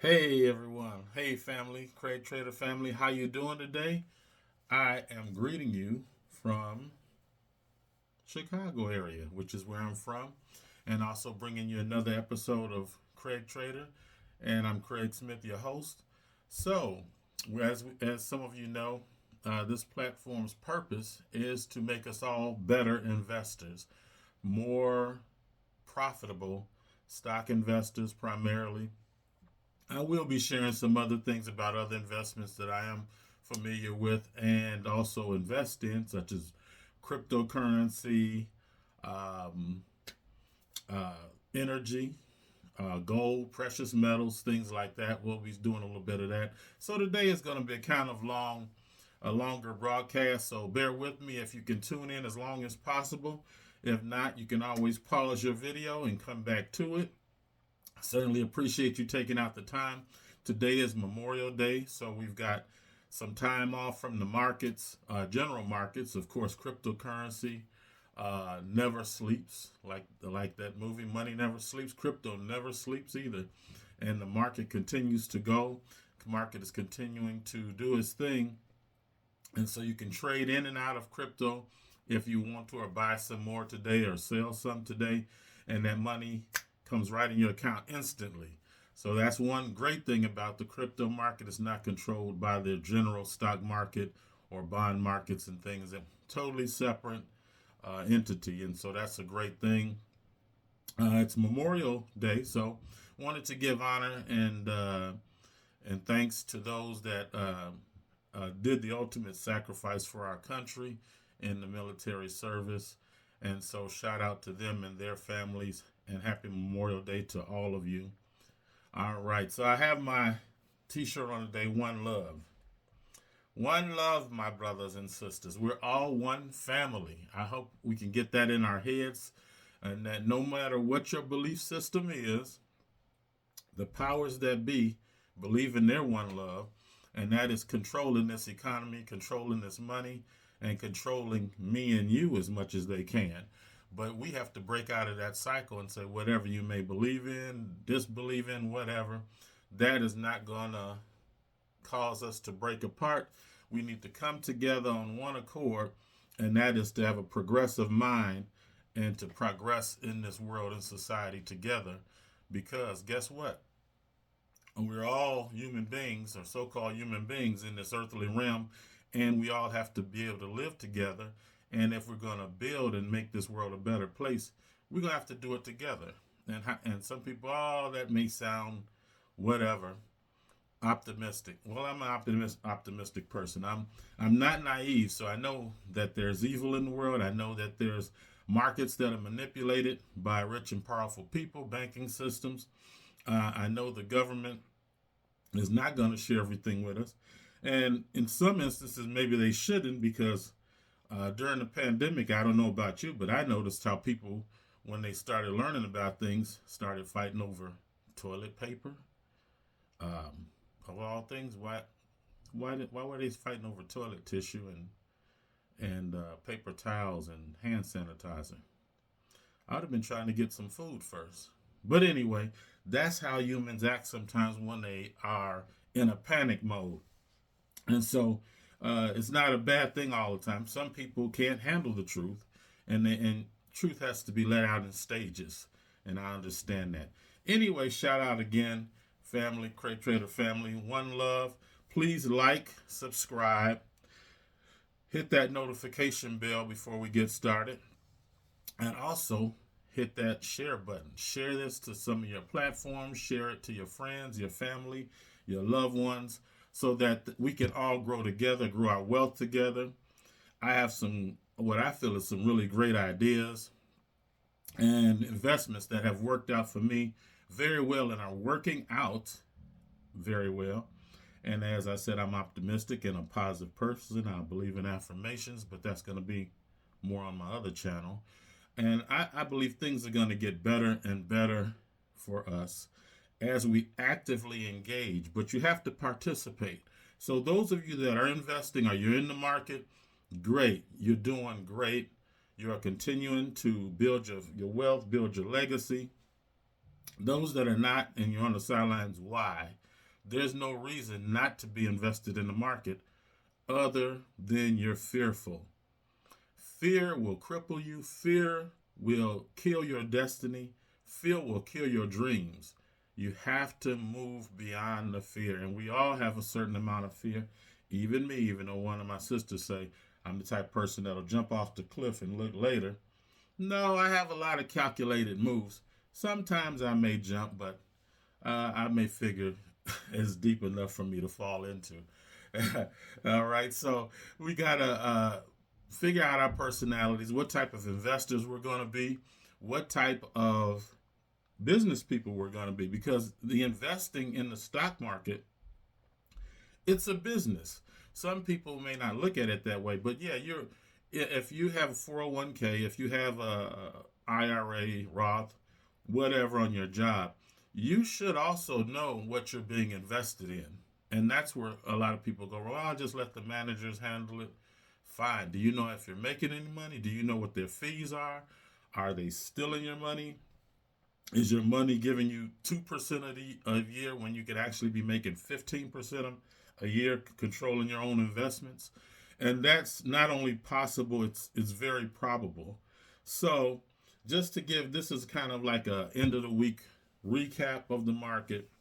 Hey everyone. Hey family, Craig Trader family. How you doing today? I am greeting you from Chicago area, which is where I'm from, and also bringing you another episode of Craig Trader. And I'm Craig Smith, your host. So, as some of you know, this platform's purpose is to make us all better investors, more profitable stock investors primarily. I will be sharing some other things about other investments that I am familiar with and also invest in, such as cryptocurrency, um, energy, gold, precious metals, things like that. We'll be doing a little bit of that. So today is going to be a kind of a longer broadcast. So bear with me if you can tune in as long as possible. If not, you can always pause your video and come back to it. Certainly appreciate you taking out the time. Today is Memorial Day, so we've got some time off from the markets, general markets. Of course, cryptocurrency never sleeps, like that movie. Money never sleeps. Crypto never sleeps either, and the market continues to go. The market is continuing to do its thing, and so you can trade in and out of crypto if you want to, or buy some more today, or sell some today, and that money comes right in your account instantly. So that's one great thing about the crypto market. It's not controlled by the general stock market or bond markets and things. That totally separate entity, and so that's a great thing. It's Memorial Day, so wanted to give honor and thanks to those that did the ultimate sacrifice for our country in the military service. And so shout out to them and their families, and happy Memorial Day to all of you. All right, so I have my t-shirt on today, One Love. One love, my brothers and sisters. We're all one family. I hope we can get that in our heads, and that no matter what your belief system is, the powers that be believe in their one love, and that is controlling this economy, controlling this money, and controlling me and you as much as they can. But we have to break out of that cycle and say, whatever you may believe in, disbelieve in, whatever, that is not going to cause us to break apart. We need to come together on one accord, and that is to have a progressive mind and to progress in this world and society together. Because guess what? We're all human beings, or so-called human beings, in this earthly realm, and we all have to be able to live together. And if we're going to build and make this world a better place, we're going to have to do it together. And some people, oh, that may sound whatever, optimistic. Well, I'm an optimistic person. I'm not naive, so I know that there's evil in the world. I know that there's markets that are manipulated by rich and powerful people, banking systems. I know the government is not going to share everything with us. And in some instances, maybe they shouldn't, because during the pandemic, I don't know about you, but I noticed how people, when they started learning about things, started fighting over toilet paper. Of all things, why were they fighting over toilet tissue and paper towels and hand sanitizer? I'd have been trying to get some food first. But anyway, that's how humans act sometimes when they are in a panic mode. And so it's not a bad thing all the time. Some people can't handle the truth, and truth has to be let out in stages. And I understand that. Anyway, shout out again, family, Craig Trader family, one love. Please like, subscribe, hit that notification bell before we get started, and also hit that share button. Share this to some of your platforms, share it to your friends, your family, your loved ones, so that we can all grow together, grow our wealth together. I have what I feel is some really great ideas and investments that have worked out for me very well and are working out very well. And as I said, I'm optimistic and a positive person. I believe in affirmations, but that's going to be more on my other channel. And I believe things are going to get better and better for us as we actively engage. But you have to participate. So those of you that are investing, or you're in the market, great. You're doing great. You are continuing to build your wealth, build your legacy. Those that are not and you're on the sidelines, why? There's no reason not to be invested in the market other than you're fearful. Fear will cripple you. Fear will kill your destiny. Fear will kill your dreams. You have to move beyond the fear. And we all have a certain amount of fear. Even me, even though one of my sisters say I'm the type of person that'll jump off the cliff and look later. No, I have a lot of calculated moves. Sometimes I may jump, but I may figure it's deep enough for me to fall into. All right, so we gotta figure out our personalities, what type of investors we're going to be, what type of business people we're going to be, because the investing in the stock market, it's a business. Some people may not look at it that way, but yeah, if you have a 401k, if you have a IRA, Roth, whatever on your job, you should also know what you're being invested in. And that's where a lot of people go, well, I'll just let the managers handle it. Fine. Do you know if you're making any money? Do you know what their fees are? Are they stealing your money? Is your money giving you 2% a year when you could actually be making 15% a year controlling your own investments? And that's not only possible, it's very probable. So just to give, this is kind of like a end of the week recap of the market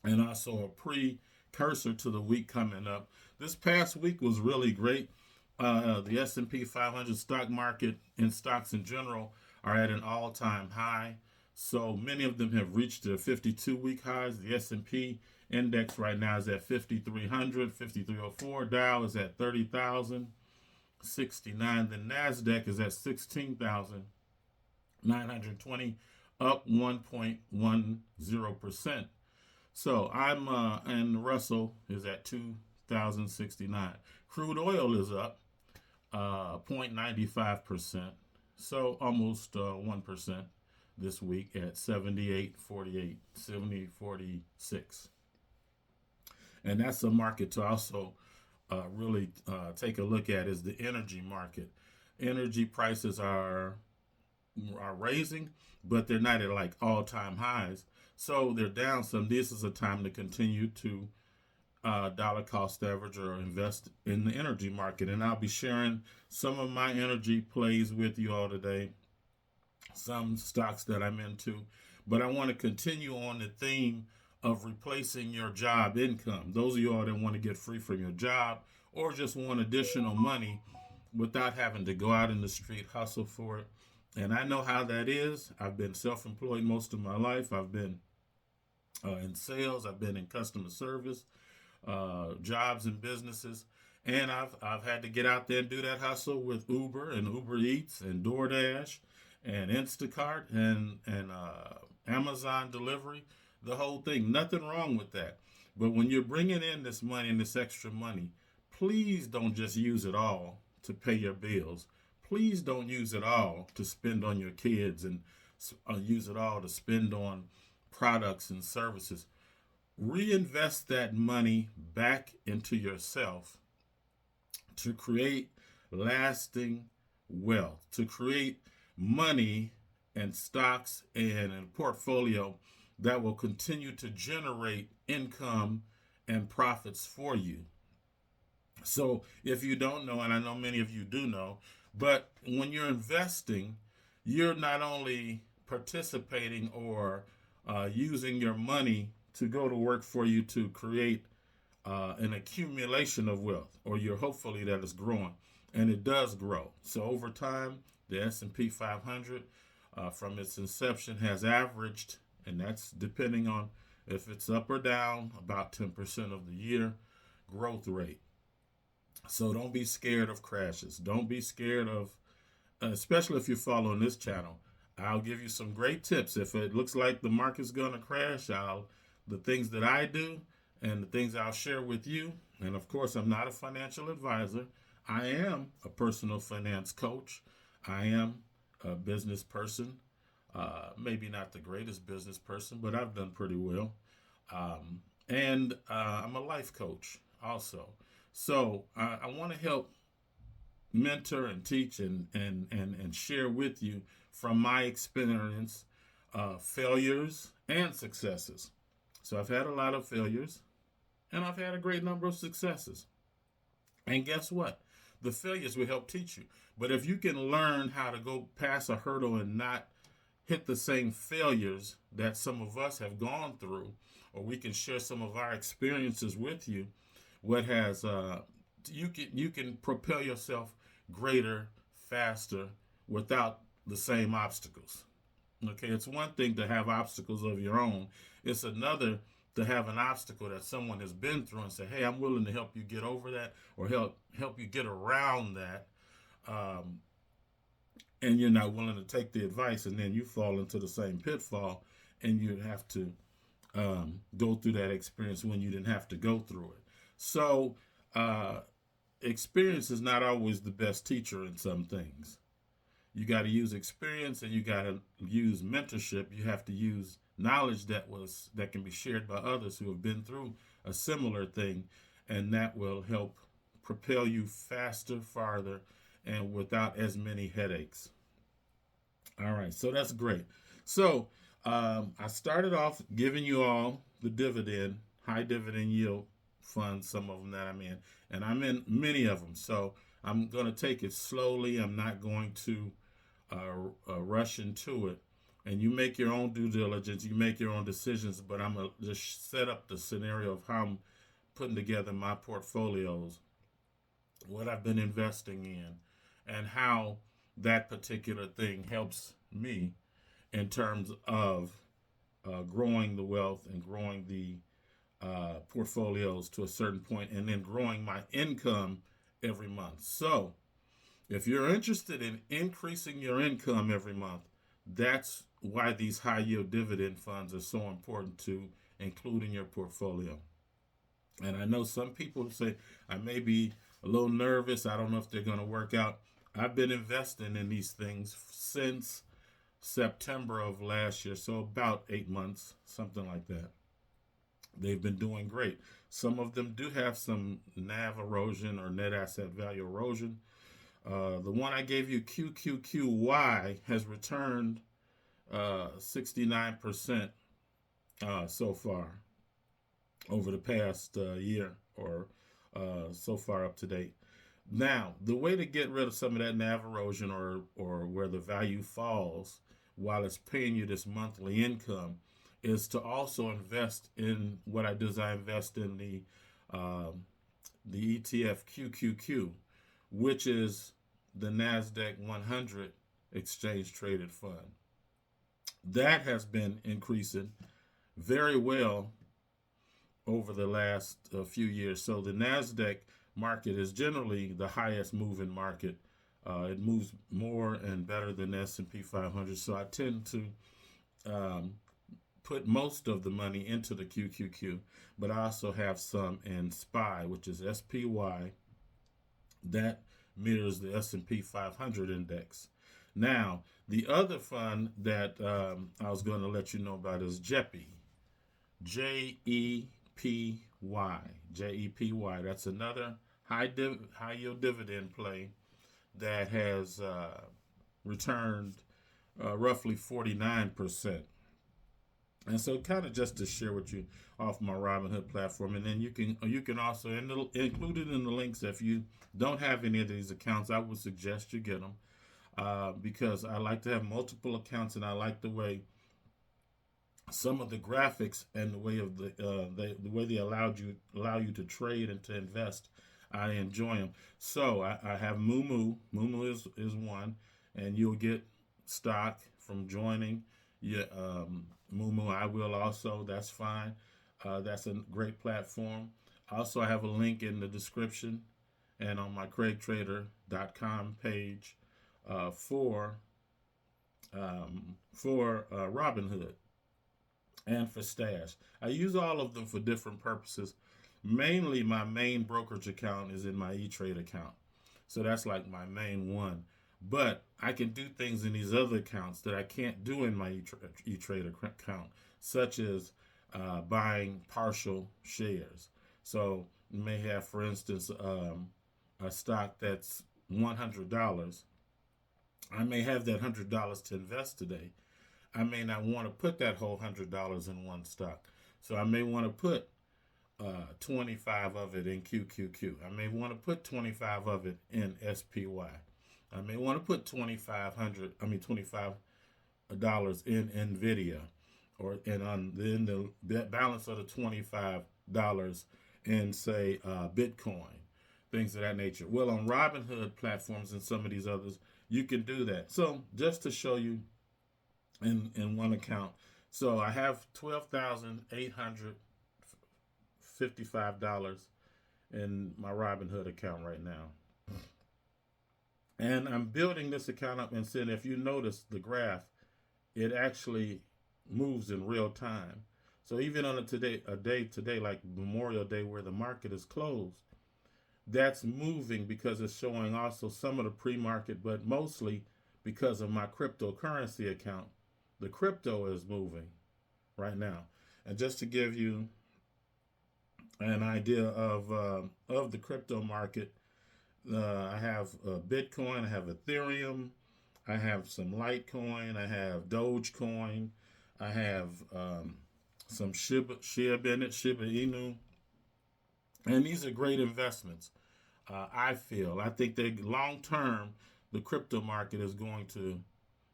and also a precursor to the week coming up. This past week was really great. The S&P 500 stock market and stocks in general are at an all-time high. So many of them have reached their 52-week highs. The S&P index right now is at 5,300, 5,304. Dow is at 30,069. The NASDAQ is at 16,920, up 1.10%. So and Russell is at 2,069. Crude oil is up 0.95%, so almost 1% this week at 78.48, 70.46. And that's a market to also really take a look at, is the energy market. Energy prices are raising, but they're not at like all-time highs. So they're down some. This is a time to continue to dollar cost average or invest in the energy market. And I'll be sharing some of my energy plays with you all today, some stocks that I'm into. But I want to continue on the theme of replacing your job income. Those of you all that want to get free from your job or just want additional money without having to go out in the street, hustle for it. And I know how that is. I've been self-employed most of my life. I've been in sales. I've been in customer service, jobs and businesses. And I've had to get out there and do that hustle with Uber and Uber Eats and DoorDash and Instacart and Amazon delivery, the whole thing. Nothing wrong with that. But when you're bringing in this money and this extra money, please don't just use it all to pay your bills. Please don't use it all to spend on your kids and use it all to spend on products and services. Reinvest that money back into yourself to create lasting wealth, to create money and stocks and a portfolio that will continue to generate income and profits for you. So if you don't know, and I know many of you do know, but when you're investing, you're not only participating or using your money to go to work for you to create an accumulation of wealth, or you're hopefully that it's growing, and it does grow. So over time, the S&P 500 from its inception has averaged, and that's depending on if it's up or down, about 10% of the year growth rate. So don't be scared of crashes. Don't be scared of, especially if you're following this channel, I'll give you some great tips. If it looks like the market's going to crash, the things that I do and the things I'll share with you. And of course, I'm not a financial advisor. I am a personal finance coach. I am a business person. Maybe not the greatest business person, but I've done pretty well. And I'm a life coach also. So I want to help mentor and teach and share with you from my experience, failures and successes. So I've had a lot of failures and I've had a great number of successes. And guess what? The failures will help teach you. But if you can learn how to go past a hurdle and not hit the same failures that some of us have gone through, or we can share some of our experiences with you, what has you can propel yourself greater, faster, without the same obstacles. Okay, it's one thing to have obstacles of your own. It's another to have an obstacle that someone has been through and say, "Hey, I'm willing to help you get over that, or help you get around that." Um, and you're not willing to take the advice, and then you fall into the same pitfall, and you have to go through that experience when you didn't have to go through it. So, experience is not always the best teacher in some things. You got to use experience, and you got to use mentorship. You have to use knowledge that can be shared by others who have been through a similar thing, and that will help propel you faster, farther, and without as many headaches. All right, so that's great. So I started off giving you all the dividend, high dividend yield funds, some of them that I'm in, and I'm in many of them. So I'm going to take it slowly. I'm not going to rush into it. And you make your own due diligence, you make your own decisions, but I'm going to just set up the scenario of how I'm putting together my portfolios, what I've been investing in, and how that particular thing helps me in terms of growing the wealth and growing the portfolios to a certain point, and then growing my income every month. So if you're interested in increasing your income every month, that's why these high yield dividend funds are so important to include in your portfolio. And I know some people say, I may be a little nervous. I don't know if they're going to work out. I've been investing in these things since September of last year, so about 8 months, something like that. They've been doing great. Some of them do have some NAV erosion or net asset value erosion. The one I gave you, QQQY, has returned 69% so far over the past year, or so far up to date. Now, the way to get rid of some of that NAV erosion, or where the value falls while it's paying you this monthly income, is to also invest in what I do. Is I invest in the ETF QQQ, which is the NASDAQ 100 exchange traded fund. That has been increasing very well over the last few years. So the NASDAQ market is generally the highest moving market. It moves more and better than S&P 500. So I tend to put most of the money into the QQQ, but I also have some in SPY, which is SPY. That mirrors the S&P 500 index. Now, the other fund that I was going to let you know about is JEPY. JEPY. JEPY. That's another high yield dividend play that has returned roughly 49%. And so, kind of just to share with you off my Robinhood platform, and then you can also include it in the links. If you don't have any of these accounts, I would suggest you get them, because I like to have multiple accounts, and I like the way some of the graphics and the way of the way they allow you to trade and to invest. I enjoy them. So I have Moomoo. Moomoo is one, and you'll get stock from joining. Yeah, Moomoo, I will also. That's fine. That's a great platform. Also, I have a link in the description and on my CRAIGTRADER.com page for Robinhood and for Stash. I use all of them for different purposes. Mainly, my main brokerage account is in my E-Trade account. So that's like my main one. But I can do things in these other accounts that I can't do in my E-Trade account, such as buying partial shares. So you may have, for instance, a stock that's $100. I may have that $100 to invest today. I may not want to put that whole $100 in one stock. So I may want to put 25 of it in QQQ. I may want to put 25 of it in SPY. I may want to put $25 in Nvidia, or and on then the balance of the $25 in say Bitcoin, things of that nature. Well, on Robinhood platforms and some of these others, you can do that. So just to show you in one account, so I have $12,855 in my Robinhood account right now. And I'm building this account up, and saying, if you notice the graph, it actually moves in real time. So even on a day today like Memorial Day, where the market is closed, that's moving because it's showing also some of the pre-market, but mostly because of my cryptocurrency account. The crypto is moving right now. And just to give you an idea of the crypto market, I have Bitcoin, I have Ethereum, I have some Litecoin, I have Dogecoin, I have some Shiba Inu, and these are great investments. I think that long term, the crypto market is going to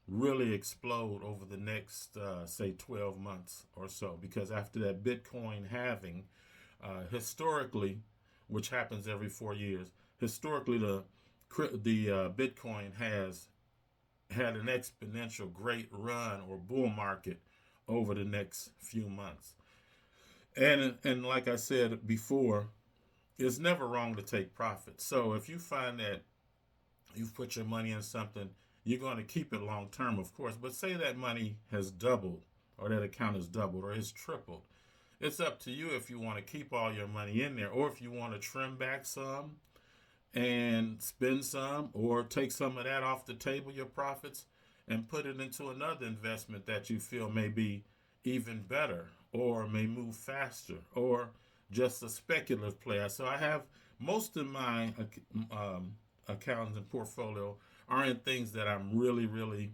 really explode over the next, say, 12 months or so, because after that Bitcoin halving, historically, which happens every 4 years, historically the Bitcoin has had an exponential great run or bull market over the next few months. And like I said before, it's never wrong to take profit. So if you find that you've put your money in something, you're going to keep it long term, of course. But say that money has doubled, or that account has doubled, or has tripled. It's up to you if you want to keep all your money in there, or if you want to trim back some and spend some, or take some of that off the table, your profits, and put it into another investment that you feel may be even better, or may move faster, or just a speculative play. So I have most of my accounts and portfolio are in things that I'm really, really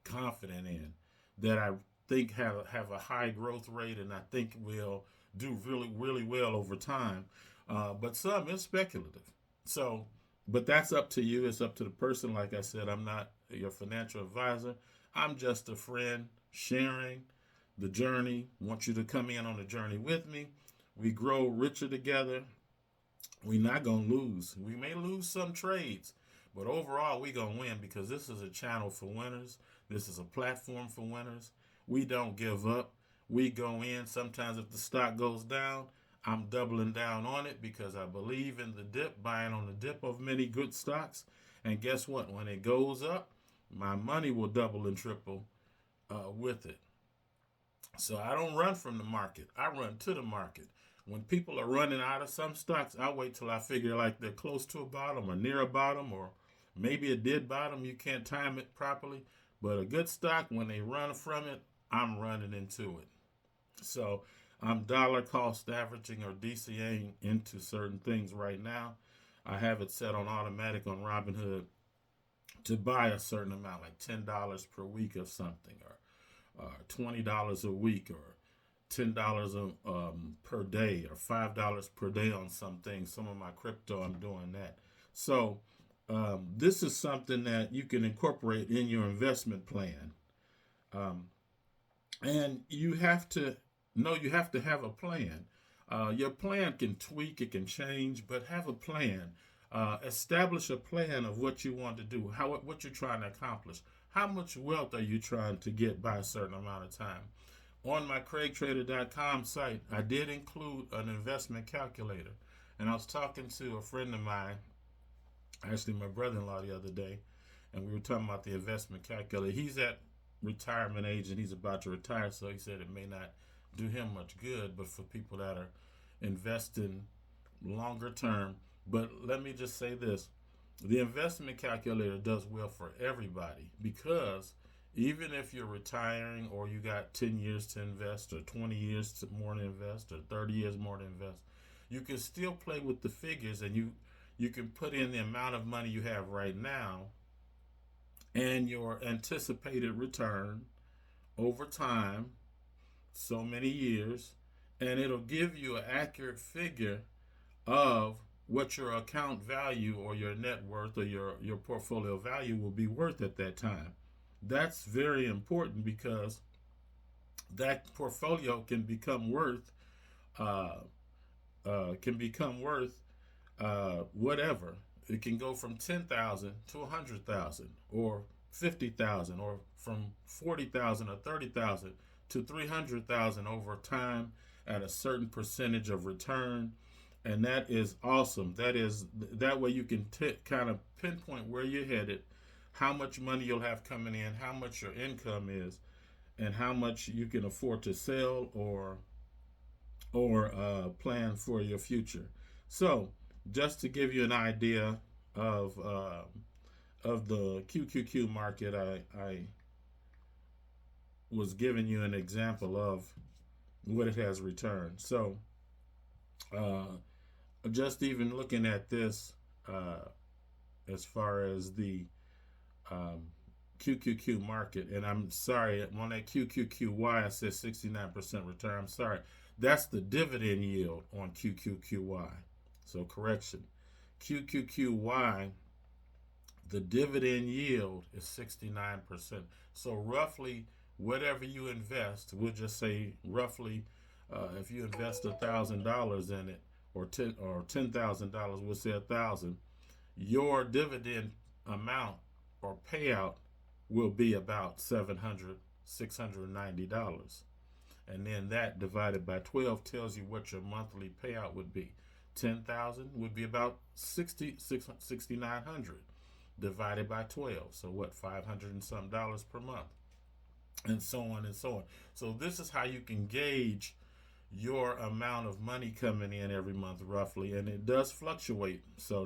confident in, that I think have a high growth rate, and I think will do really, really well over time. But some is speculative. So, but that's up to you. It's up to the person. Like I said, I'm not your financial advisor. I'm just a friend sharing the journey. Want you to come in on the journey with me. We grow richer together. We're not going to lose. We may lose some trades, but overall we're going to win, because this is a channel for winners. This is a platform for winners. We don't give up. We go in. Sometimes if the stock goes down, I'm doubling down on it, because I believe in the dip, buying on the dip of many good stocks. And guess what? When it goes up, my money will double and triple with it. So I don't run from the market. I run to the market. When people are running out of some stocks, I wait till I figure like they're close to a bottom or near a bottom, or maybe it did bottom. You can't time it properly. But a good stock, when they run from it, I'm running into it. So I'm dollar cost averaging, or DCAing, into certain things right now. I have it set on automatic on Robinhood to buy a certain amount, like $10 per week of something, or $20 a week, or $10 per day, or $5 per day on some things. Some of my crypto, I'm doing that. So this is something that you can incorporate in your investment plan. And you have to know, you have to have a plan. Your plan can tweak, it can change, but have a plan. Establish a plan of what you want to do, what you're trying to accomplish. How much wealth are you trying to get by a certain amount of time? On my CRAIGTRADER.com site, I did include an investment calculator. And I was talking to a friend of mine, actually my brother-in-law, the other day, and we were talking about the investment calculator. He's at retirement age, and he's about to retire, so he said it may not do him much good, but for people that are investing longer term. But let me just say this. The investment calculator does well for everybody, because even if you're retiring, or you got 10 years to invest, or 20 years more to invest, or 30 years more to invest, you can still play with the figures, and you can put in the amount of money you have right now and your anticipated return over time, so many years, and it'll give you an accurate figure of what your account value or your net worth or your portfolio value will be worth at that time. That's very important because that portfolio can become worth uh, whatever. It can go from 10,000 to 100,000 or 50,000, or from 40,000 or 30,000 to 300,000 over time at a certain percentage of return. And that is awesome. That way you can kind of pinpoint where you're headed, how much money you'll have coming in, how much your income is, and how much you can afford to sell or plan for your future. So, just to give you an idea of the QQQ market, I was giving you an example of what it has returned. So, just even looking at this, as far as the QQQ market, and I'm sorry, on that QQQY I said 69% return. I'm sorry, that's the dividend yield on QQQY. So correction, QQQY, the dividend yield is 69%. So roughly, whatever you invest, we'll just say roughly, if you invest $1,000 in it, or $10,000, we'll say 1,000, your dividend amount or payout will be about $690. And then that divided by 12 tells you what your monthly payout would be. 10,000 would be about 6,900 divided by 12. So what, 500 and some dollars per month, and so on and so on. So this is how you can gauge your amount of money coming in every month roughly, and it does fluctuate. So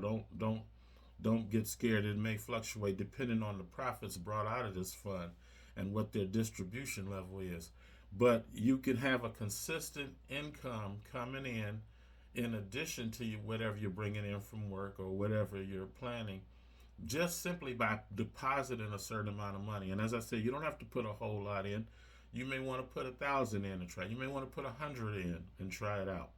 don't get scared. It may fluctuate depending on the profits brought out of this fund and what their distribution level is. But you can have a consistent income coming in addition to whatever you're bringing in from work or whatever you're planning, just simply by depositing a certain amount of money. And as I said, you don't have to put a whole lot in. You may want to put 1,000 in and try. You may want to put 100 in and try it out.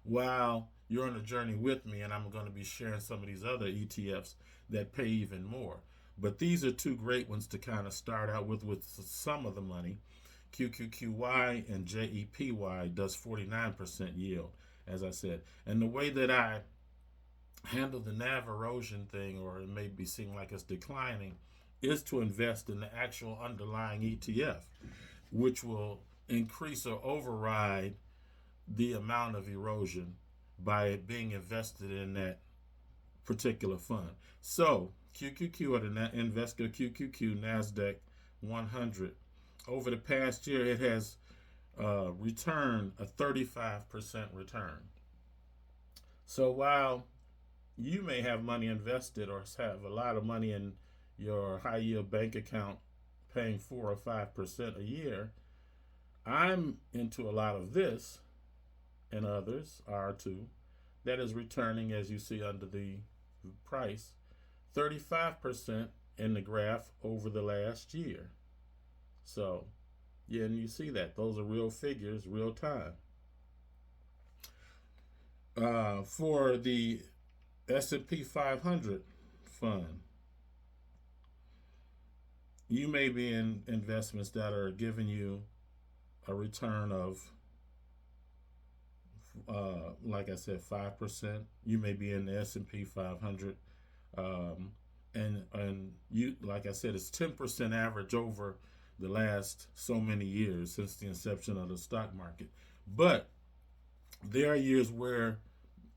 While you're on a journey with me, and I'm going to be sharing some of these other ETFs that pay even more. But these are two great ones to kind of start out with some of the money. QQQY and JEPY does 49% yield, as I said. And the way that I handle the NAV erosion thing, or it may be seem like it's declining, is to invest in the actual underlying ETF, which will increase or override the amount of erosion by it being invested in that particular fund. So QQQ, or the Invesco QQQ NASDAQ 100, over the past year it has returned a 35% return. So while you may have money invested or have a lot of money in your high yield bank account paying 4 or 5% a year, I'm into a lot of this, and others are too, that is returning, as you see under the price, 35% in the graph over the last year. So, yeah, and you see that. Those are real figures, real time. For the S&P 500 fund, you may be in investments that are giving you a return of, like I said, 5%. You may be in the S&P 500, and you, like I said, it's 10% average over the last so many years since the inception of the stock market. But there are years where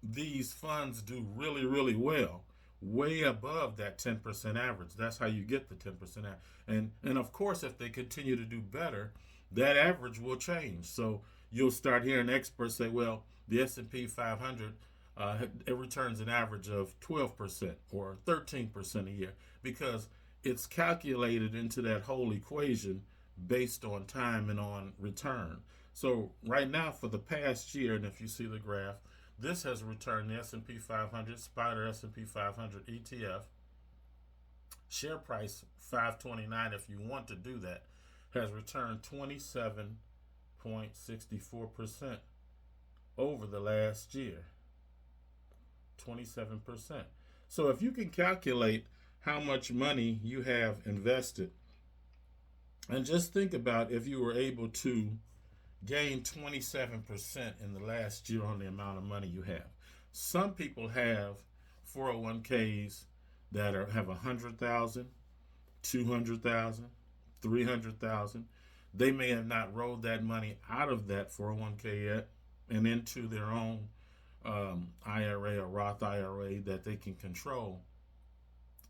these funds do really, really well, way above that 10% average. That's how you get the 10% average. And of course, if they continue to do better, that average will change. So you'll start hearing experts say, well, the S&P 500, it returns an average of 12% or 13% a year, because it's calculated into that whole equation based on time and on return. So right now, for the past year, and if you see the graph, this has returned the S&P 500, Spider S&P 500 ETF, share price $529 if you want to do that, has returned 27 27.64% over the last year. 27%. So if you can calculate how much money you have invested, and just think about if you were able to gain 27% in the last year on the amount of money you have. Some people have 401ks that have 100,000, 200,000, 300,000. They may have not rolled that money out of that 401k yet and into their own IRA or Roth IRA that they can control.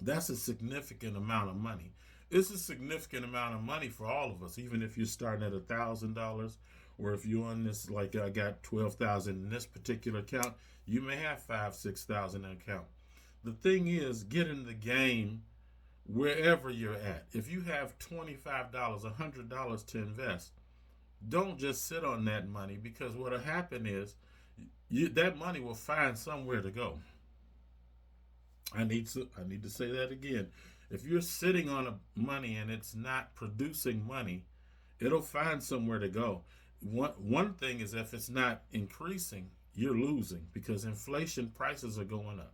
That's a significant amount of money. It's a significant amount of money for all of us, even if you're starting at $1,000, or if you're on this, like I got 12,000 in this particular account, you may have 5,000-6,000 in account. The thing is, get in the game wherever you're at. If you have $25, $100 to invest, don't just sit on that money, because what'll happen is that money will find somewhere to go. I need to say that again. If you're sitting on money and it's not producing money, it'll find somewhere to go. One thing is, if it's not increasing, you're losing, because inflation, prices are going up.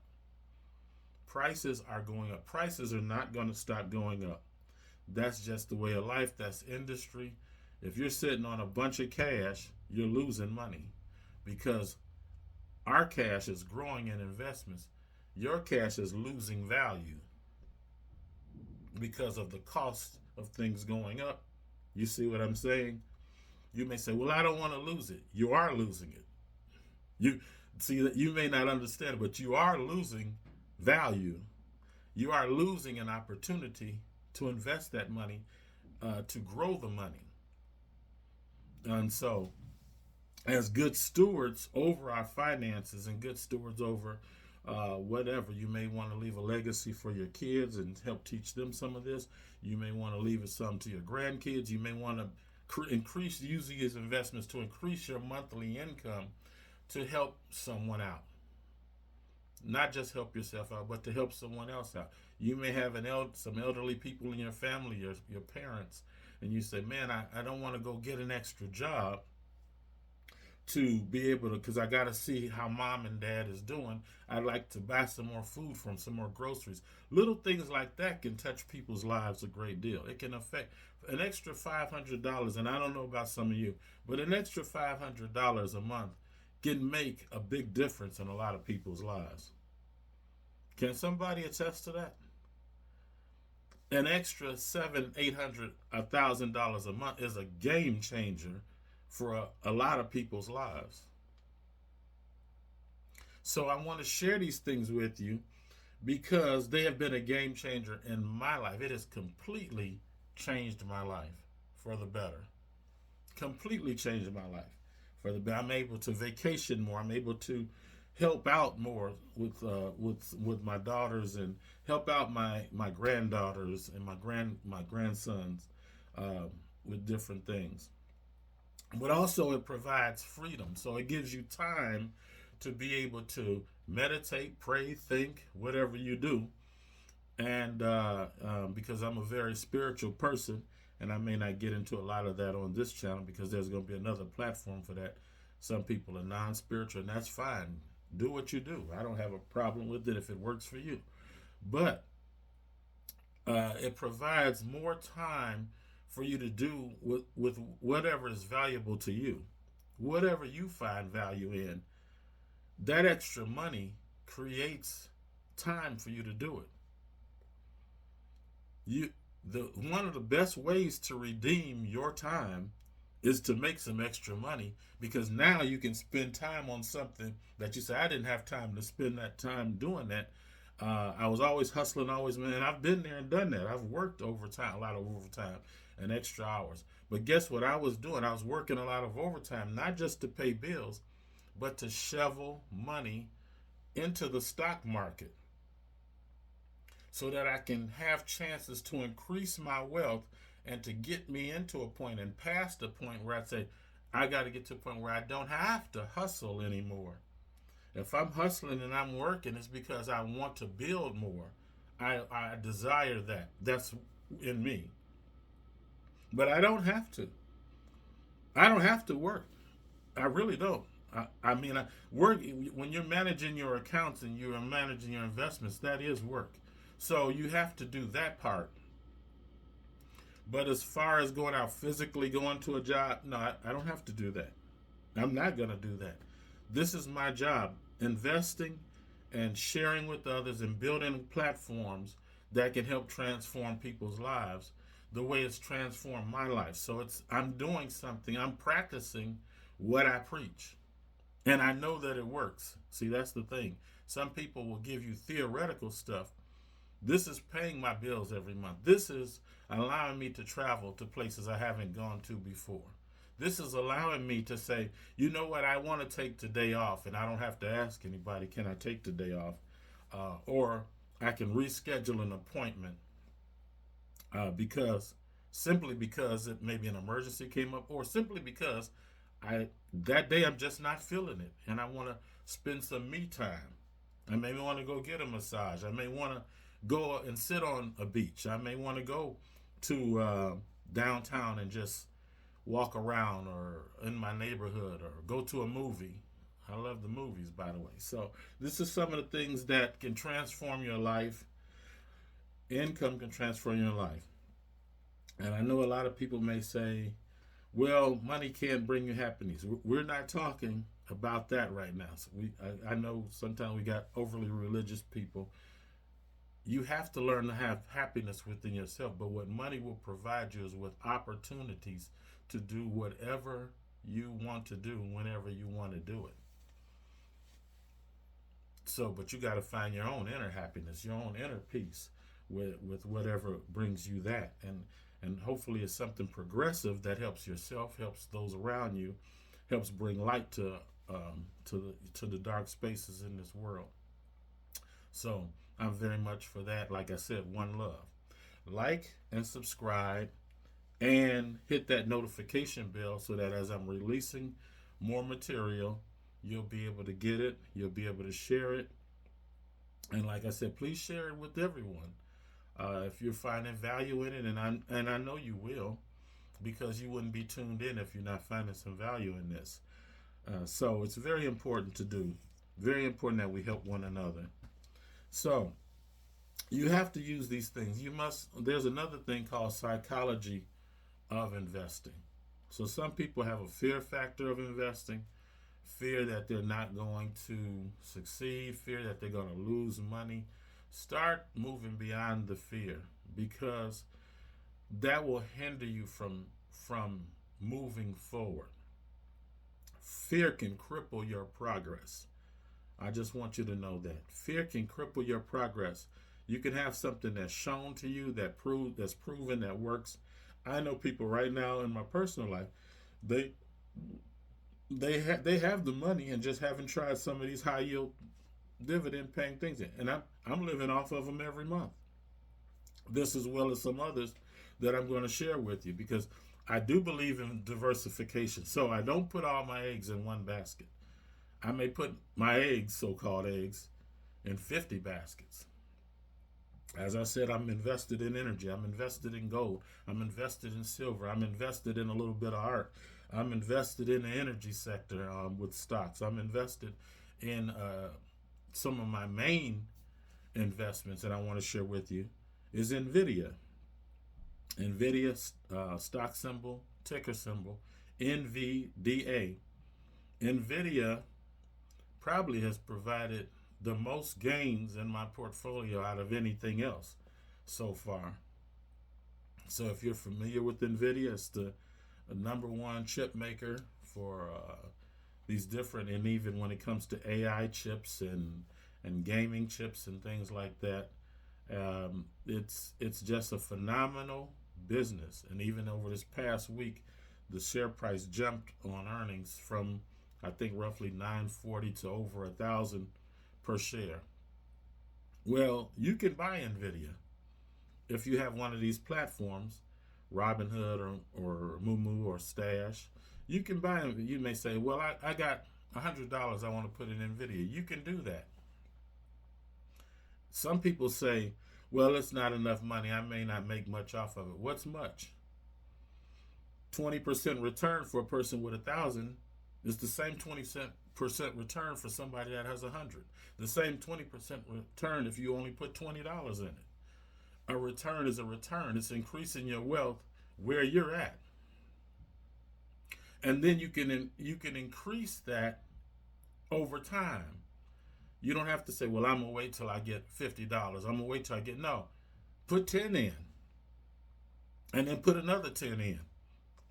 Prices are going up. Prices are not going to stop going up. That's just the way of life. That's industry. If you're sitting on a bunch of cash, you're losing money, because our cash is growing in investments. Your cash is losing value because of the cost of things going up. You see what I'm saying? You may say, well, I don't want to lose it. You are losing it. You see that you may not understand it, but you are losing value. You are losing an opportunity to invest that money, to grow the money. And so, as good stewards over our finances and good stewards over whatever, you may want to leave a legacy for your kids and help teach them some of this. You may want to leave it some to your grandkids. You may want to increase using these investments to increase your monthly income to help someone out. Not just help yourself out, but to help someone else out. You may have some elderly people in your family, your parents, and you say, man, I don't want to go get an extra job to be able to, because I got to see how mom and dad is doing. I'd like to buy some more food from, some more groceries. Little things like that can touch people's lives a great deal. It can affect an extra $500, and I don't know about some of you, but an extra $500 a month can make a big difference in a lot of people's lives. Can somebody attest to that? An extra $700, $800, $1,000 a month is a game changer for a lot of people's lives. So I want to share these things with you because they have been a game changer in my life. It has completely changed my life for the better. Completely changed my life for the better. I'm able to vacation more. I'm able to help out more with my daughters, and help out my granddaughters and my grandsons with different things. But also it provides freedom. So it gives you time to be able to meditate, pray, think, whatever you do. And because I'm a very spiritual person, and I may not get into a lot of that on this channel because there's going to be another platform for that. Some people are non-spiritual, and that's fine. Do what you do. I don't have a problem with it if it works for you. But it provides more time for you to do with whatever is valuable to you. Whatever you find value in, that extra money creates time for you to do it. One of the best ways to redeem your time is to make some extra money, because now you can spend time on something that you say, I didn't have time to spend that time doing that. I was always hustling, man. I've been there and done that. I've worked overtime, a lot of overtime and extra hours. But guess what I was doing? I was working a lot of overtime, not just to pay bills, but to shovel money into the stock market so that I can have chances to increase my wealth and to get me into a point and past the point where I say, I got to get to a point where I don't have to hustle anymore. If I'm hustling and I'm working, it's because I want to build more. I desire that. That's in me. But I don't have to. I don't have to work. I really don't. I mean, work when you're managing your accounts and you're managing your investments. That is work. So you have to do that part. But as far as going out physically, going to a job, no, I don't have to do that. I'm not going to do that. This is my job, investing and sharing with others and building platforms that can help transform people's lives the way it's transformed my life. So I'm doing something, I'm practicing what I preach. And I know that it works. See, that's the thing. Some people will give you theoretical stuff. This is paying my bills every month. This is allowing me to travel to places I haven't gone to before. This is allowing me to say, you know what, I want to take today off, and I don't have to ask anybody, can I take today off? Or I can reschedule an appointment because simply because it maybe an emergency came up, or simply because I that day I'm just not feeling it, and I want to spend some me time. I may want to go get a massage. I may want to go and sit on a beach. I may want to go to downtown and just walk around, or in my neighborhood, or go to a movie. I love the movies, by the way. So this is some of the things that can transform your life. Income can transform your life. And I know a lot of people may say, well, money can't bring you happiness. We're not talking about that right now. So I know sometimes we got overly religious people. You have to learn to have happiness within yourself. But what money will provide you is with opportunities to do whatever you want to do whenever you want to do it. So, but you got to find your own inner happiness, your own inner peace with whatever brings you that, and hopefully it's something progressive that helps yourself, helps those around you, helps bring light to the dark spaces in this world. So I'm very much for that. Like I said, one love. Like and subscribe and hit that notification bell so that as I'm releasing more material, you'll be able to get it, you'll be able to share it. And like I said, please share it with everyone. If you're finding value in it, and I know you will, because you wouldn't be tuned in if you're not finding some value in this. So it's very important to do. Very important that we help one another. So you have to use these things. There's another thing called psychology of investing. So some people have a fear factor of investing, fear that they're not going to succeed, fear that they're going to lose money. Start moving beyond the fear, because that will hinder you from moving forward. Fear can cripple your progress. I just want you to know that fear can cripple your progress. You can have something that's shown to you that's proven that works. I know people right now in my personal life, they they have the money and just haven't tried some of these high yield dividend paying things, and I'm living off of them every month. This as well as some others that I'm going to share with you, because I do believe in diversification. So I don't put all my eggs in one basket. I may put my eggs, so-called eggs, in 50 baskets. As I said, I'm invested in energy. I'm invested in gold. I'm invested in silver. I'm invested in a little bit of art. I'm invested in the energy sector with stocks. I'm invested in some of my main investments that I want to share with you is NVIDIA. NVIDIA stock symbol, ticker symbol, NVDA. NVIDIA probably has provided the most gains in my portfolio out of anything else so far. So if you're familiar with NVIDIA, it's the number one chip maker for these different, and even when it comes to AI chips and gaming chips and things like that, it's just a phenomenal business. And even over this past week, the share price jumped on earnings from, I think, roughly 940 to over 1,000 per share. Well, you can buy NVIDIA if you have one of these platforms, Robinhood or Moomoo or Stash. You can buy them. You may say, well, I got $100 I want to put in NVIDIA. You can do that. Some people say, well, it's not enough money. I may not make much off of it. What's much? 20% return for a person with 1,000 is the same 20% return for somebody that has 100. The same 20% return if you only put $20 in it. A return is a return. It's increasing your wealth where you're at. And then you can increase that over time. You don't have to say, well, I'm going to wait till I get $50. I'm going to wait till I get, no. Put 10 in. And then put another 10 in.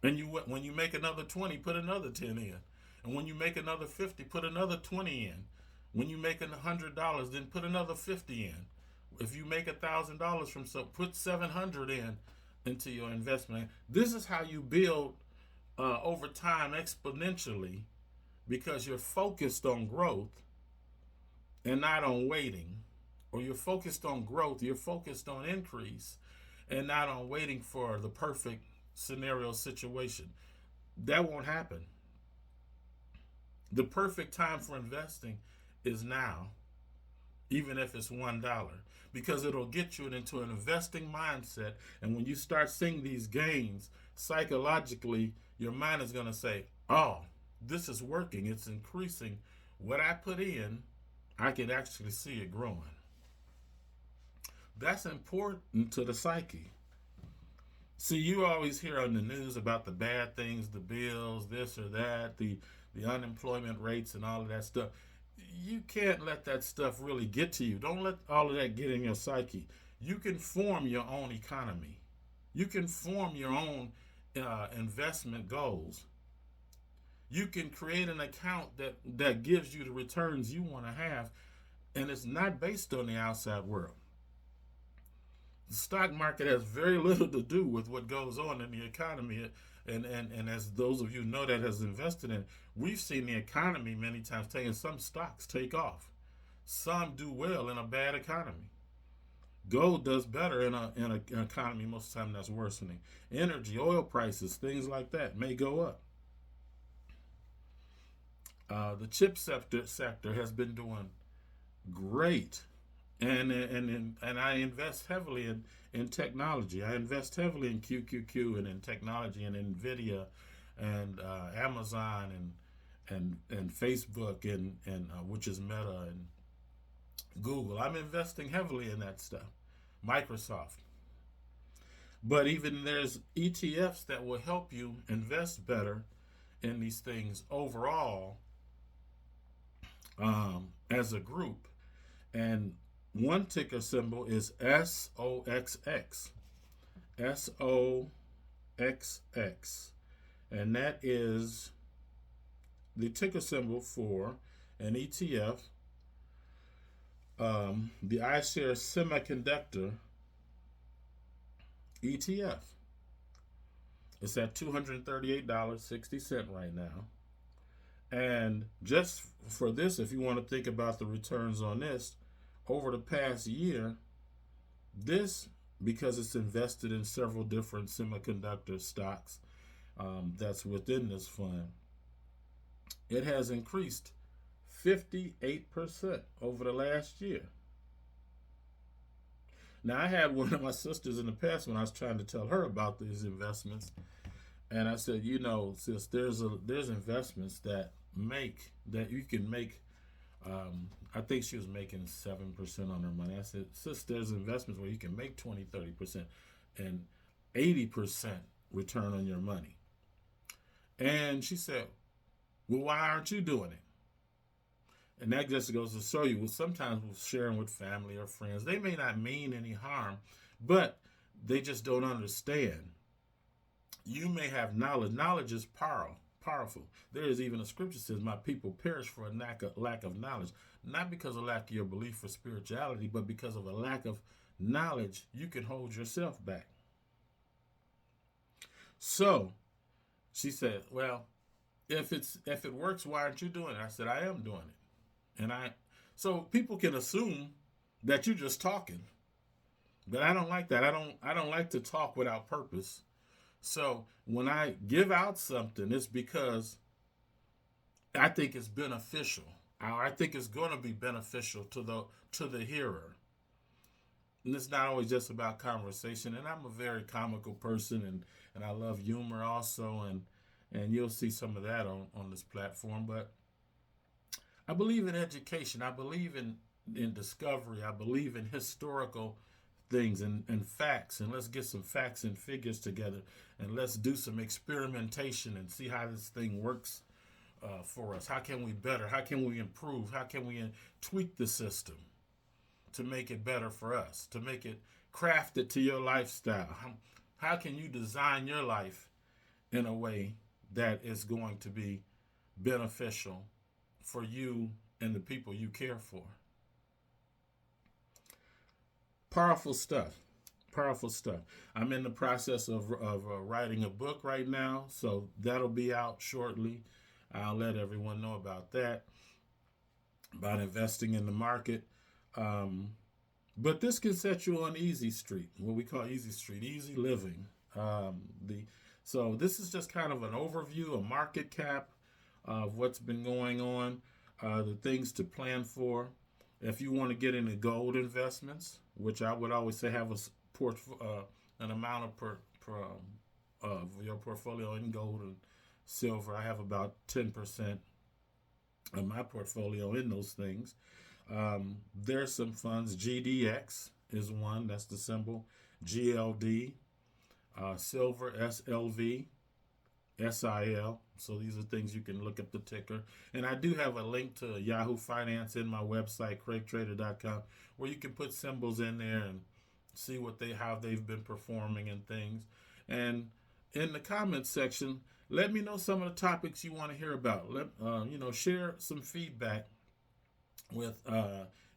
And when you make another 20, put another 10 in. And when you make another 50, put another 20 in. When you make $100, then put another 50 in. If you make $1,000 from put 700 into your investment. This is how you build over time exponentially, because you're focused on growth and not on waiting. Or you're focused on growth, you're focused on increase, and not on waiting for the perfect scenario situation. That won't happen. The perfect time for investing is now, even if it's $1, because it'll get you into an investing mindset. And when you start seeing these gains, psychologically, your mind is going to say, oh, this is working. It's increasing. What I put in, I can actually see it growing. That's important to the psyche. See, you always hear on the news about the bad things, the bills, this or that, the unemployment rates and all of that stuff. You can't let that stuff really get to you. Don't let all of that get in your psyche. You can form your own economy. You can form your own investment goals. You can create an account that gives you the returns you want to have, and it's not based on the outside world. The stock market has very little to do with what goes on in the economy. And as those of you know that has invested in, we've seen the economy many times taking some stocks take off. Some do well in a bad economy. Gold does better in an economy most of the time that's worsening. Energy, oil prices, things like that may go up. The chip sector has been doing great. And I invest heavily in technology. I invest heavily in QQQ and in technology and NVIDIA and Amazon and Facebook and which is Meta and Google. I'm investing heavily in that stuff. Microsoft. But even there's ETFs that will help you invest better in these things overall as a group. And one ticker symbol is SOXX. SOXX. And that is the ticker symbol for an ETF, the iShares Semiconductor ETF. It's at $238.60 right now. And just for this, if you want to think about the returns on this, over the past year, this, because it's invested in several different semiconductor stocks that's within this fund, it has increased 58% over the last year. Now, I had one of my sisters in the past when I was trying to tell her about these investments, and I said, you know, sis, there's investments that you can make. I think she was making 7% on her money. I said, sis, there's investments where you can make 20, 30% and 80% return on your money. And she said, well, why aren't you doing it? And that just goes to show you, sometimes we're sharing with family or friends. They may not mean any harm, but they just don't understand. You may have knowledge. Knowledge is powerful. There is even a scripture that says, my people perish for a lack of knowledge. Not because of lack of your belief or spirituality, but because of a lack of knowledge, you can hold yourself back. So she said, well, if it works, why aren't you doing it? I said, I am doing it. So people can assume that you're just talking. But I don't like that. I don't like to talk without purpose. So when I give out something, it's because I think it's beneficial. I think it's going to be beneficial to the hearer. And it's not always just about conversation. And I'm a very comical person, and I love humor also, and you'll see some of that on this platform. But I believe in education. I believe in discovery. I believe in historical things and facts. And let's get some facts and figures together, and let's do some experimentation and see how this thing works for us. How can we better? How can we improve? How can we tweak the system to make it better for us, to make it crafted to your lifestyle? How can you design your life in a way that is going to be beneficial for you and the people you care for? Powerful stuff. Powerful stuff. I'm in the process of writing a book right now, so that'll be out shortly. I'll let everyone know about that, about investing in the market. But this can set you on easy street, what we call easy street, easy living. So this is just kind of an overview, a market cap of what's been going on, the things to plan for. If you want to get into gold investments, which I would always say have an amount of your portfolio in gold and silver. I have about 10% of my portfolio in those things. There's some funds. GDX is one. That's the symbol. GLD, silver, SLV, SIL. So these are things you can look at the ticker. And I do have a link to Yahoo Finance in my website, CRAIGTRADER.com, where you can put symbols in there and see how they've been performing and things. And in the comments section, let me know some of the topics you want to hear about. Share some feedback with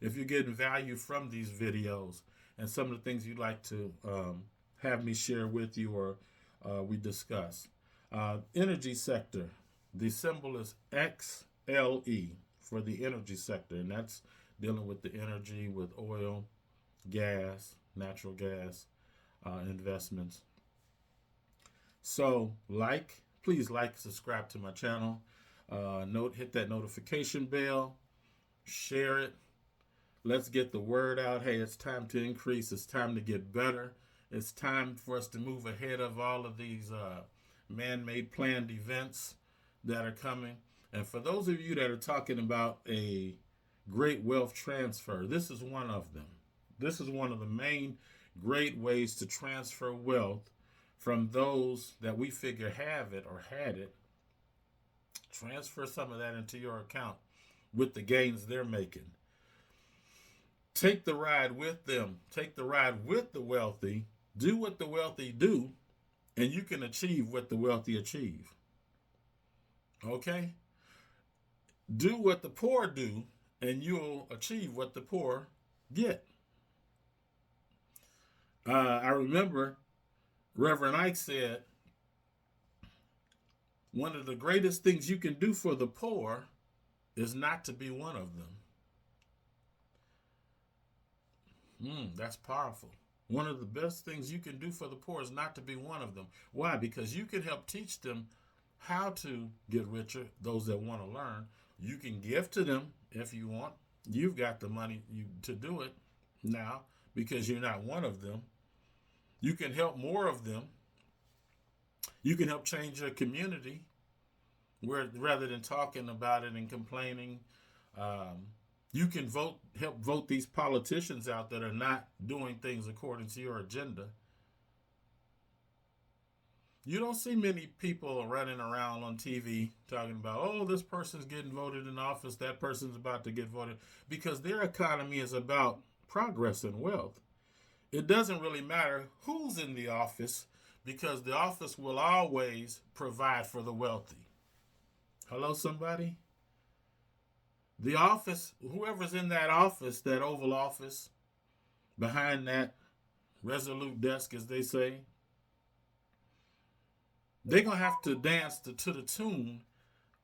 if you're getting value from these videos and some of the things you'd like to have me share with you or we discuss. Energy sector, the symbol is XLE for the energy sector, and that's dealing with the energy, with oil, gas, natural gas investments. So please subscribe to my channel. Hit that notification bell, share it. Let's get the word out. Hey, it's time to increase. It's time to get better. It's time for us to move ahead of all of these man-made planned events that are coming. And for those of you that are talking about a great wealth transfer, this is one of them. This is one of the main great ways to transfer wealth from those that we figure have it or had it. Transfer some of that into your account with the gains they're making. Take the ride with them. Take the ride with the wealthy. Do what the wealthy do, and you can achieve what the wealthy achieve. Okay? Do what the poor do, and you'll achieve what the poor get. I remember Reverend Ike said, one of the greatest things you can do for the poor is not to be one of them. That's powerful. One of the best things you can do for the poor is not to be one of them. Why? Because you can help teach them how to get richer, those that want to learn. You can give to them if you want. You've got the money to do it now because you're not one of them. You can help more of them. You can help change your community rather than talking about it and complaining. You can help vote these politicians out that are not doing things according to your agenda. You don't see many people running around on TV talking about, oh, this person's getting voted in office, that person's about to get voted, because their economy is about progress and wealth. It doesn't really matter who's in the office because the office will always provide for the wealthy. Hello, somebody? The office, whoever's in that office, that Oval Office, behind that resolute desk, as they say, they're going to have to dance to the tune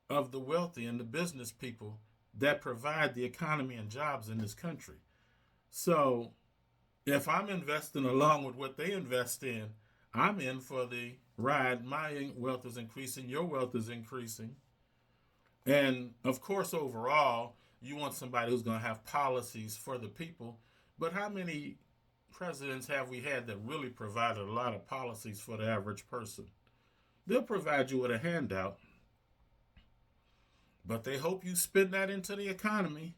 of the wealthy and the business people that provide the economy and jobs in this country. So if I'm investing along with what they invest in, I'm in for the ride. My wealth is increasing. Your wealth is increasing. And of course, overall, you want somebody who's going to have policies for the people. But how many presidents have we had that really provided a lot of policies for the average person? They'll provide you with a handout, but they hope you spend that into the economy.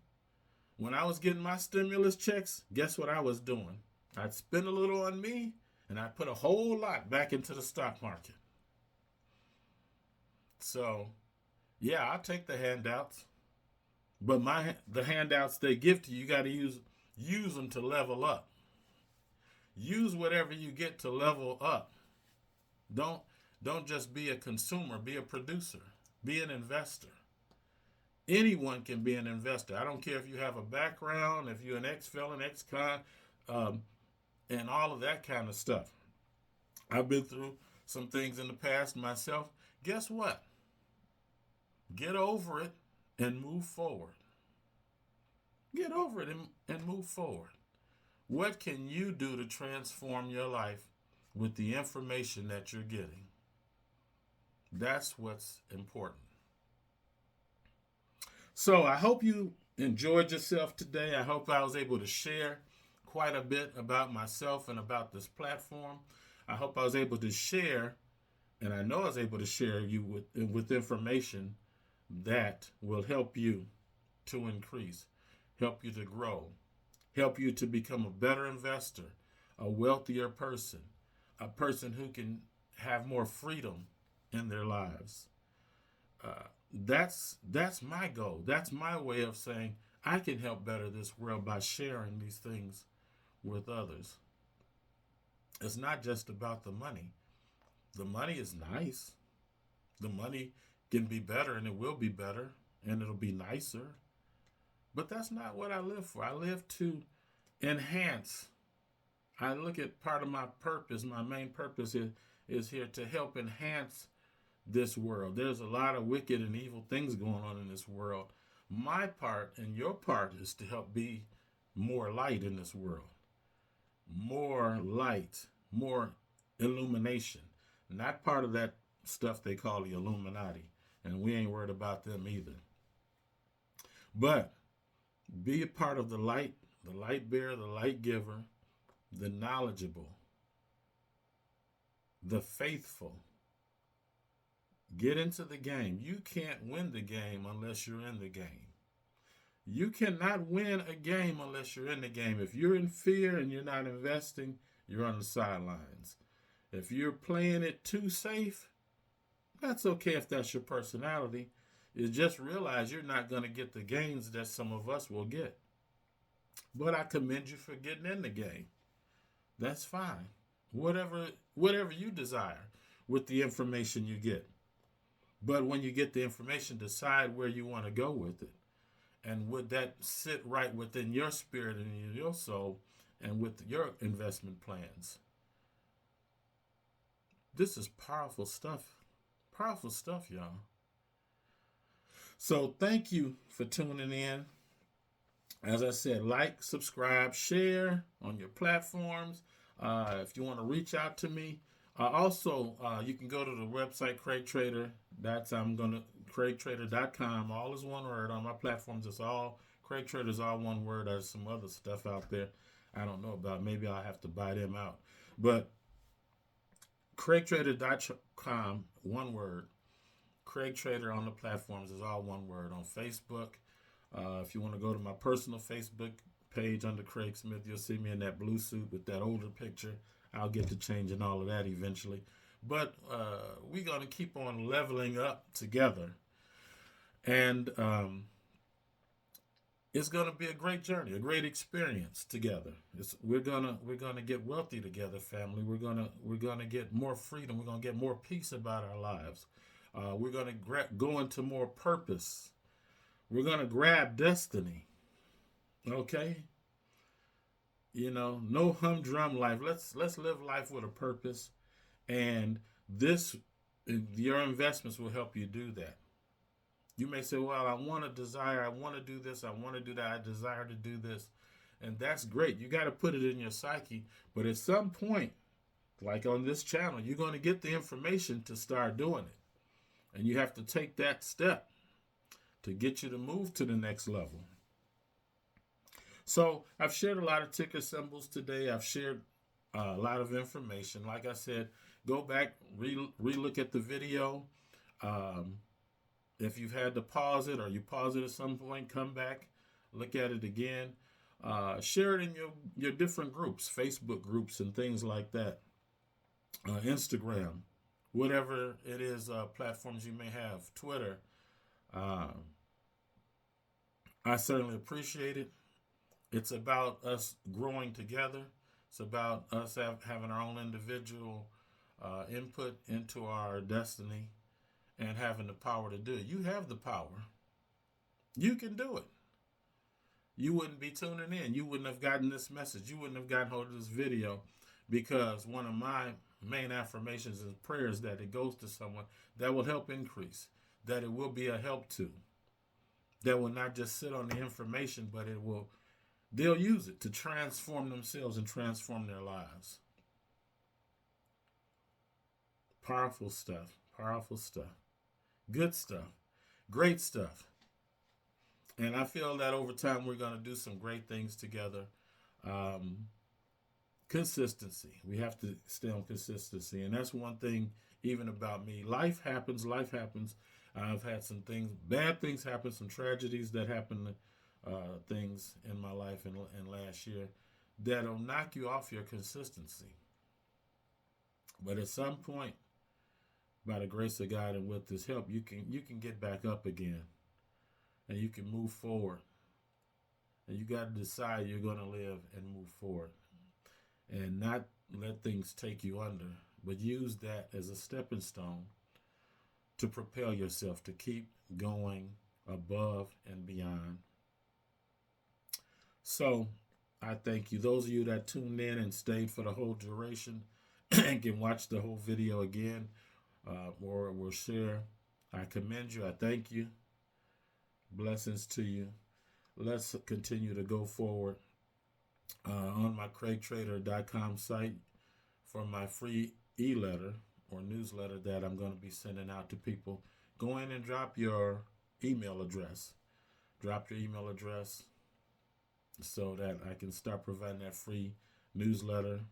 When I was getting my stimulus checks, guess what I was doing? I'd spend a little on me, and I'd put a whole lot back into the stock market. So, yeah, I'll take the handouts, but the handouts they give to you, you got to use them to level up. Use whatever you get to level up. Don't just be a consumer, be a producer, be an investor. Anyone can be an investor. I don't care if you have a background, if you're an ex-felon, ex-con, and all of that kind of stuff. I've been through some things in the past myself. Guess what? Get over it and move forward. Get over it and move forward. What can you do to transform your life with the information that you're getting? That's what's important. So I hope you enjoyed yourself today. I hope I was able to share quite a bit about myself and about this platform. I hope I was able to share, and I know I was able to share you with information that will help you to increase, help you to grow, help you to become a better investor, a wealthier person, a person who can have more freedom in their lives. That's my goal. That's my way of saying I can help better this world by sharing these things with others. It's not just about the money. The money is nice. The money can be better, and it will be better, and it'll be nicer. But that's not what I live for. I live to enhance. I look at part of my purpose. My main purpose is here to help enhance this world. There's a lot of wicked and evil things going on in this world. My part and your part is to help be more light in this world. More light, more illumination. Not part of that stuff they call the Illuminati. And we ain't worried about them either. But be a part of the light bearer, the light giver, the knowledgeable, the faithful. Get into the game. You can't win the game unless you're in the game. You cannot win a game unless you're in the game. If you're in fear and you're not investing, you're on the sidelines. If you're playing it too safe, that's okay if that's your personality. You just realize you're not going to get the gains that some of us will get. But I commend you for getting in the game. That's fine. Whatever you desire with the information you get. But when you get the information, decide where you want to go with it. And would that sit right within your spirit and your soul and with your investment plans? This is powerful stuff. Powerful stuff, y'all. So thank you for tuning in. As I said, like, subscribe, share on your platforms. If you want to reach out to me, also you can go to the website CRAIGTRADER. CRAIGTRADER.com. All is one word on my platforms. It's all CRAIGTRADER is all one word. There's some other stuff out there I don't know about. Maybe I'll have to buy them out. But CRAIGTRADER.com, one word. CRAIGTRADER on the platforms is all one word. On Facebook, if you want to go to my personal Facebook page under Craig Smith, you'll see me in that blue suit with that older picture. I'll get to changing all of that eventually. But we're going to keep on leveling up together. And it's going to be a great journey, a great experience together. We're gonna get wealthy together, family. We're gonna get more freedom. We're gonna get more peace about our lives. We're gonna go into more purpose. We're gonna grab destiny. Okay. No humdrum life. Let's live life with a purpose, and your investments will help you do that. You may say, well, I want to do this, I want to do that, I desire to do this. And that's great. You got to put it in your psyche. But at some point, like on this channel, you're going to get the information to start doing it. And you have to take that step to get you to move to the next level. So I've shared a lot of ticker symbols today. I've shared a lot of information. Like I said, go back, re-look at the video. Um, if you've had to pause it or you pause it at some point, come back, look at it again. Share it in your different groups, Facebook groups and things like that. Instagram, whatever it is, platforms you may have, Twitter. Um, I certainly appreciate it. It's about us growing together. It's about us having our own individual input into our destiny and having the power to do it. You have the power. You can do it. You wouldn't be tuning in. You wouldn't have gotten this message. You wouldn't have gotten hold of this video because one of my main affirmations and prayers that it goes to someone that will help increase, that it will be a help to, that will not just sit on the information, but they'll use it to transform themselves and transform their lives. Powerful stuff. Powerful stuff. Good stuff. Great stuff. And I feel that over time we're going to do some great things together. Consistency. We have to stay on consistency. And that's one thing even about me. Life happens. Life happens. I've had some things, bad things happen, some tragedies that happened, things in my life and last year that'll knock you off your consistency. But at some point, by the grace of God and with His help, you can get back up again, and you can move forward. And you got to decide you're going to live and move forward, and not let things take you under, but use that as a stepping stone to propel yourself to keep going above and beyond. So I thank you. Those of you that tuned in and stayed for the whole duration and can watch the whole video again or will share, I commend you. I thank you. Blessings to you. Let's continue to go forward on my CRAIGTRADER.com site for my free e-letter or newsletter that I'm going to be sending out to people. Go in and drop your email address. Drop your email address so that I can start providing that free newsletter.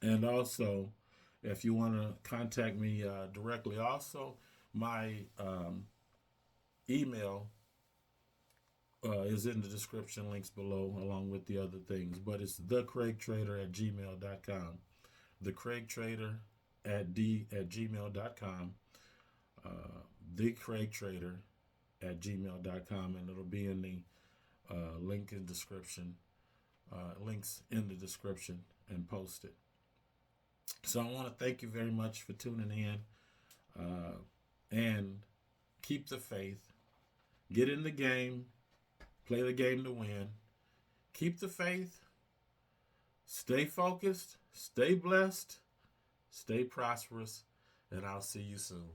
And also, if you want to contact me directly, also my email is in the description, links below, along with the other things. But it's thecraigtrader@gmail.com. thecraigtrader@gmail.com. thecraigtrader@gmail.com, and it'll be in the links in the description and posted. So I want to thank you very much for tuning in, and keep the faith. Get in the game. Play the game to win. Keep the faith. Stay focused. Stay blessed. Stay prosperous. And I'll see you soon.